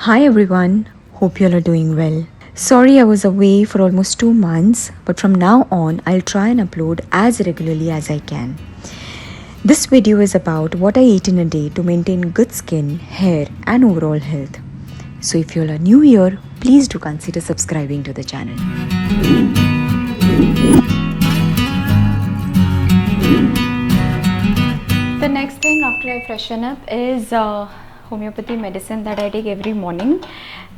Hi everyone, hope you all are doing well. Sorry I was away for almost 2 months, but from now on I'll try and upload as regularly as I can. This video is about what I eat in a day to maintain good skin, hair and overall health. So if you all are new here, please do consider subscribing to the channel. The next thing after I freshen up is homeopathy medicine that I take every morning,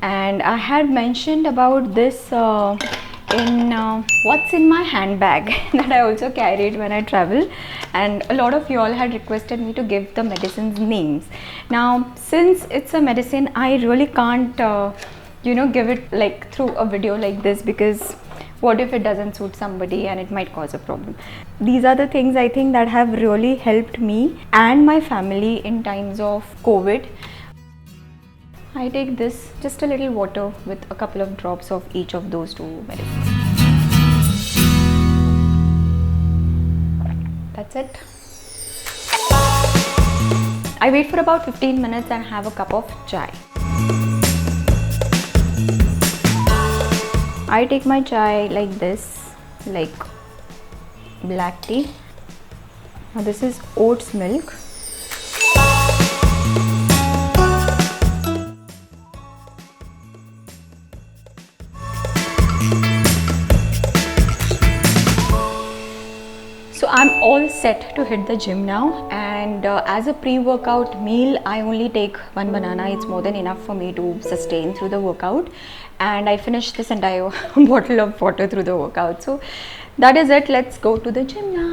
and I had mentioned about this in what's in my handbag that I also carried when I travel, and a lot of you all had requested me to give the medicines names. Now since it's a medicine, I really can't give it like through a video like this, because what if it doesn't suit somebody and it might cause a problem. These are the things I think that have really helped me and my family in times of COVID. I take this, just a little water with a couple of drops of each of those two medicines. That's it. I wait for about 15 minutes and have a cup of chai. I take my chai like this, like black tea. Now this is oats milk. So I'm all set to hit the gym now, and as a pre-workout meal I only take one banana. It's more than enough for me to sustain through the workout, and I finished this entire bottle of water through the workout. So that is it. Let's go to the gym now.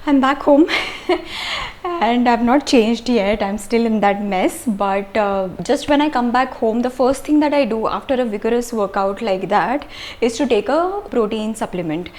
I'm back home and I've not changed yet. I'm still in that mess, but just when I come back home, the first thing that I do after a vigorous workout like that is to take a protein supplement.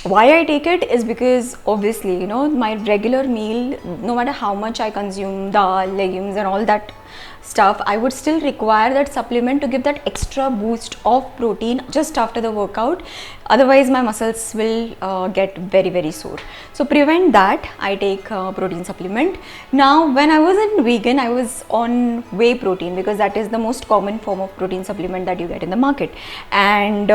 Why I take it is because obviously, my regular meal, no matter how much I consume dal, legumes and all that stuff, I would still require that supplement to give that extra boost of protein just after the workout. Otherwise my muscles will get very sore. So prevent that, I take protein supplement. Now when I wasn't vegan, I was on whey protein, because that is the most common form of protein supplement that you get in the market. And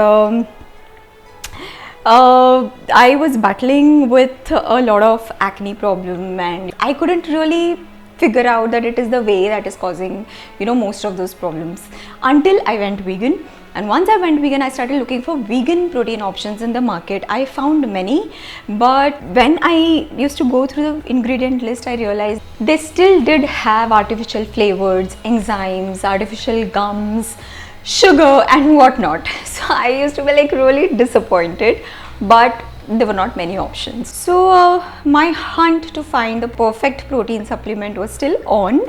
I was battling with a lot of acne problem, and I couldn't really figure out that it is the whey that is causing most of those problems until I went vegan. And once I went vegan, I started looking for vegan protein options in the market. I found many, but when I used to go through the ingredient list, I realized they still did have artificial flavors, enzymes, artificial gums, sugar and whatnot. So I used to be like really disappointed, but there were not many options. So my hunt to find the perfect protein supplement was still on.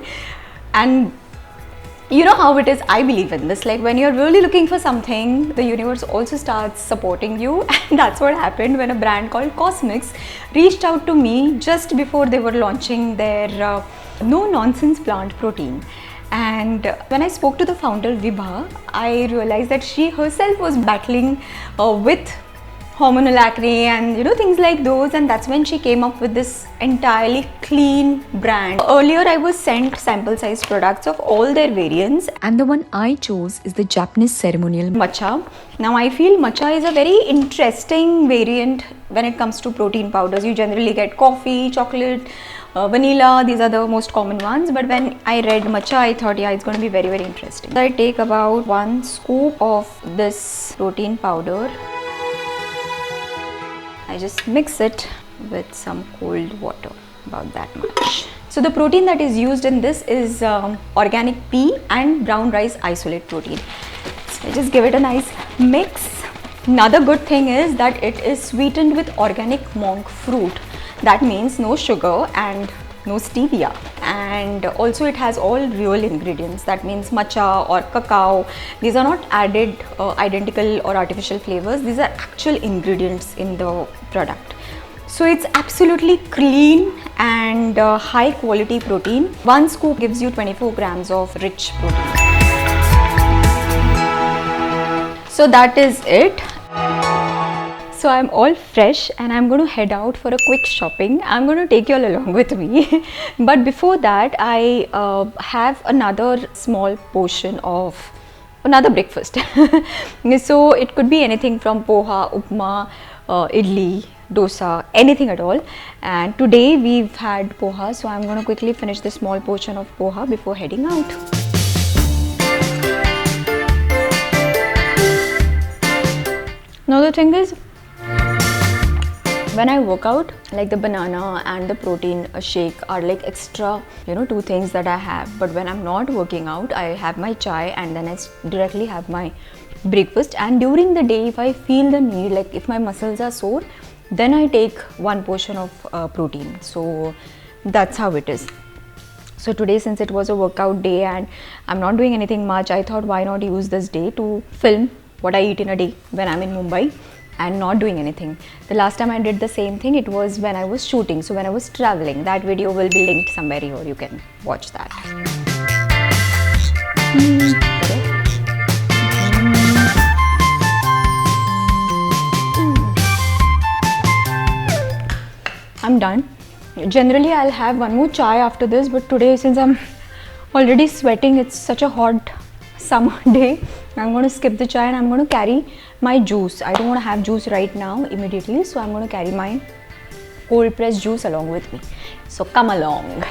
And you know how it is, I believe in this, like when you're really looking for something, the universe also starts supporting you. And that's what happened when a brand called Cosmix reached out to me just before they were launching their no nonsense plant protein. And when I spoke to the founder Vibha, I realized that she herself was battling with hormonal acne and things like those, and that's when she came up with this entirely clean brand. Earlier I was sent sample sized products of all their variants, and the one I chose is the Japanese Ceremonial Matcha. Now I feel Matcha is a very interesting variant when it comes to protein powders. You generally get coffee, chocolate, vanilla. These are the most common ones, but when I read matcha, I thought, yeah, it's going to be very, very interesting. So I take about 1 scoop of this protein powder. I just mix it with some cold water, about that much. So the protein that is used in this is organic pea and brown rice isolate protein. So I just give it a nice mix. Another good thing is that it is sweetened with organic monk fruit. That means no sugar and no stevia, and also it has all real ingredients. That means matcha or cacao. These are not added identical or artificial flavors. These are actual ingredients in the product. So it's absolutely clean and high quality protein. 1 scoop gives you 24 grams of rich protein. So that is it. So I'm all fresh and I'm going to head out for a quick shopping. I'm going to take you all along with me. But before that, I have another small portion of another breakfast. So it could be anything from poha, upma, idli, dosa, anything at all. And today we've had poha, so I'm going to quickly finish this small portion of poha before heading out. Now the thing is, when I work out, like the banana and the protein shake are like extra, 2 things that I have. But when I'm not working out, I have my chai and then I directly have my breakfast. And during the day, if I feel the need, like if my muscles are sore, then I take 1 portion of protein. So that's how it is. So today, since it was a workout day and I'm not doing anything much, I thought why not use this day to film what I eat in a day when I'm in Mumbai and not doing anything. The last time I did the same thing, it was when I was shooting, so when I was traveling. That video will be linked somewhere here, you can watch that. I'm done. Generally I'll have 1 more chai after this, but today, since I'm already sweating, it's such a hot summer day, I'm going to skip the chai and I'm going to carry my juice. I don't want to have juice right now immediately, so I'm going to carry my cold pressed juice along with me. So come along.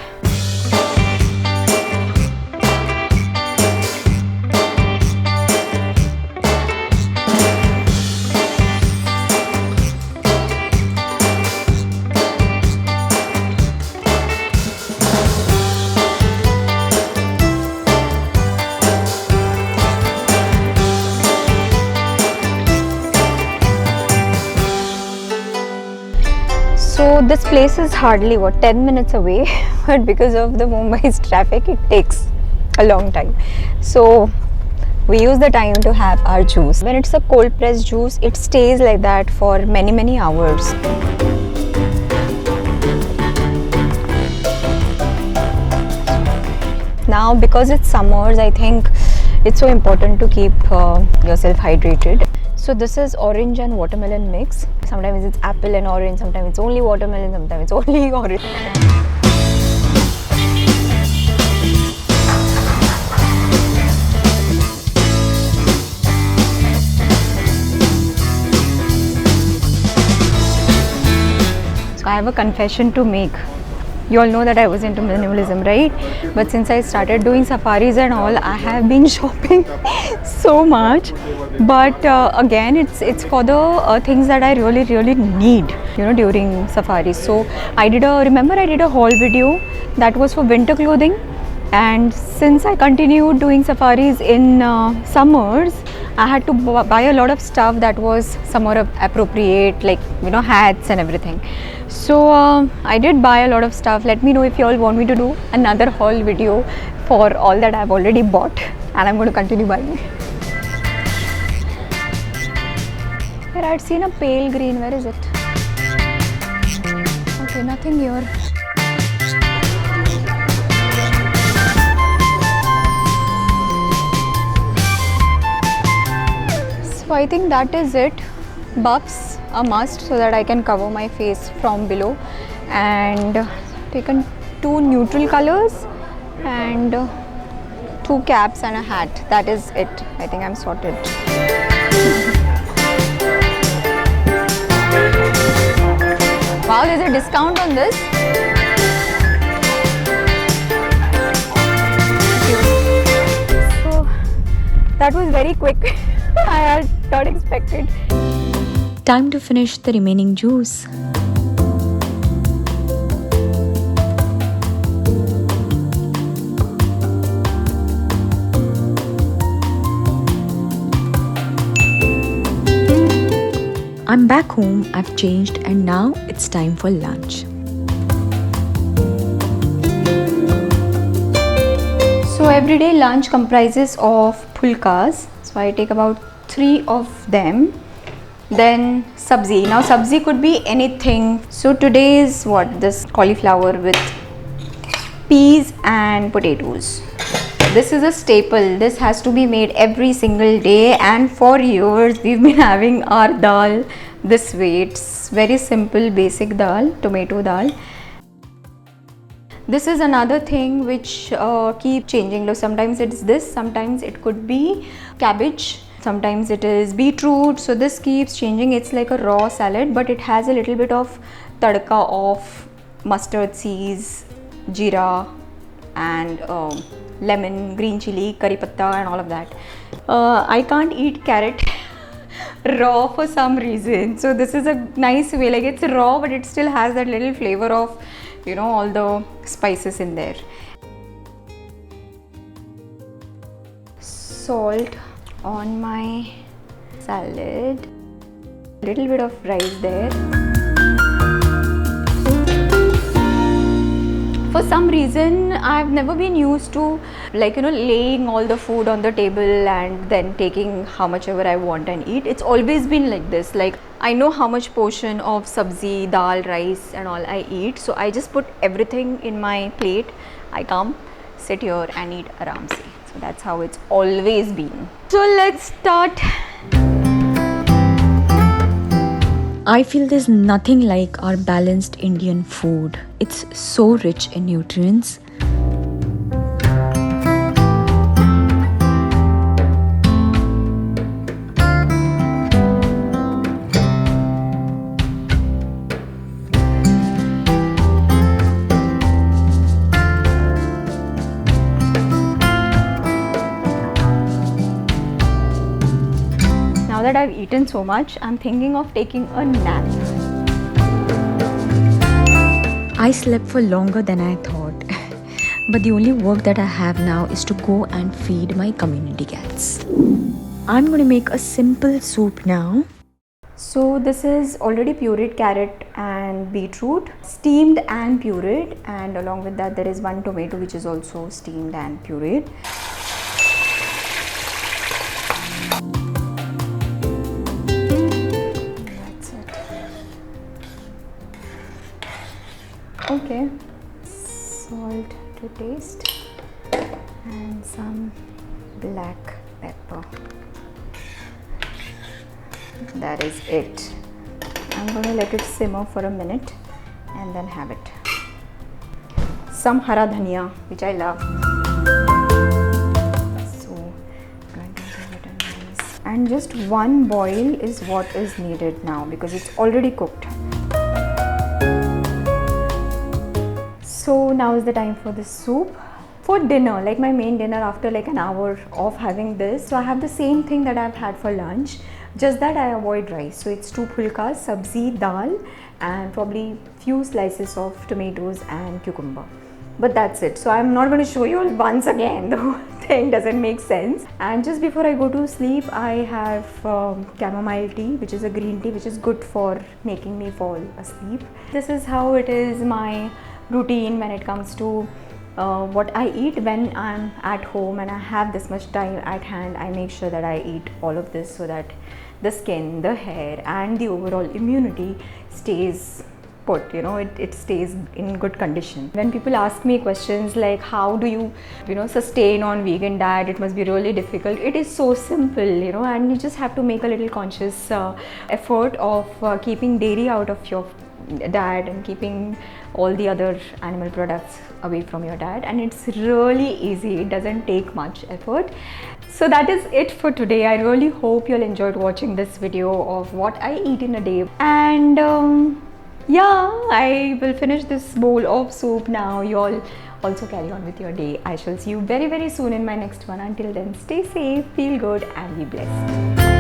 So this place is hardly 10 minutes away, but because of the Mumbai's traffic, it takes a long time. So we use the time to have our juice. When it's a cold pressed juice, it stays like that for many hours. Now because it's summers, I think it's so important to keep yourself hydrated. So this is orange and watermelon mix. Sometimes it's apple and orange, sometimes it's only watermelon, sometimes it's only orange. So I have a confession to make. You all know that I was into minimalism, right? But since I started doing safaris and all, I have been shopping so much. But again, it's for the things that I really need, during safaris. So I did a haul video that was for winter clothing. And since I continued doing safaris in summers, I had to buy a lot of stuff that was summer appropriate, like hats and everything. So I did buy a lot of stuff. Let me know if you all want me to do another haul video for all that I've already bought, and I'm going to continue buying. Here I'd seen a pale green. Where is it? Okay, nothing here. So I think that is it. Buffs a must so that I can cover my face from below, and taken 2 neutral colors and 2 caps and a hat. That is it. I think I'm sorted. Wow, there's a discount on this. That was very quick. I had not expected. Time to finish the remaining juice. I'm back home, I've changed, and now it's time for lunch. So everyday lunch comprises of pulkas. So I take about 3 of them. Then sabzi. Now sabzi could be anything. So today is what? This cauliflower with peas and potatoes. This is a staple. This has to be made every single day, and for years we've been having our dal this way. It's very simple, basic dal, tomato dal. This is another thing which keep changing. Sometimes it's this, sometimes it could be cabbage, sometimes it is beetroot. So this keeps changing. It's like a raw salad, but it has a little bit of tadka of mustard seeds, jeera, and lemon, green chili, curry patta, and all of that. I can't eat carrot raw for some reason. So this is a nice way. Like, it's raw, but it still has that little flavor of, you know, all the spices in there. Salt on my salad. Little bit of rice there. For some reason, I've never been used to, like, you know, laying all the food on the table and then taking how much ever I want and eat. It's always been like this. Like, I know how much portion of sabzi, dal, rice and all I eat. So I just put everything in my plate. I come, sit here and eat aram se. So that's how it's always been. So let's start. I feel there's nothing like our balanced Indian food. It's so rich in nutrients. Now that I've eaten so much, I'm thinking of taking a nap. I slept for longer than I thought. But the only work that I have now is to go and feed my community cats. I'm going to make a simple soup now. So this is already pureed carrot and beetroot, steamed and pureed, and along with that there is one tomato which is also steamed and pureed. Okay, salt to taste and some black pepper. That is it. I'm going to let it simmer for a minute and then have it. Some hara dhania, which I love. So I'm going to give it a nice. And just one boil is what is needed now because it's already cooked. So now is the time for the soup. For dinner, like my main dinner after like an hour of having this, so I have the same thing that I've had for lunch, just that I avoid rice. So it's 2 pulkas, sabzi, dal, and probably few slices of tomatoes and cucumber. But that's it. So I'm not going to show you all once again. The whole thing doesn't make sense. And just before I go to sleep, I have chamomile tea, which is a green tea, which is good for making me fall asleep. This is how it is my routine when it comes to what I eat when I'm at home and I have this much time at hand. I make sure that I eat all of this so that the skin, the hair and the overall immunity stays put, you know, it stays in good condition. When people ask me questions like how do you sustain on vegan diet, it must be really difficult. It is so simple, you know, and you just have to make a little conscious effort of keeping dairy out of your diet and keeping all the other animal products away from your diet, and it's really easy. It doesn't take much effort. So that is it for today. I really hope you all enjoyed watching this video of what I eat in a day, and yeah, I will finish this bowl of soup now. You all also carry on with your day. I shall see you very, very soon in my next one. Until then, stay safe, feel good, and be blessed.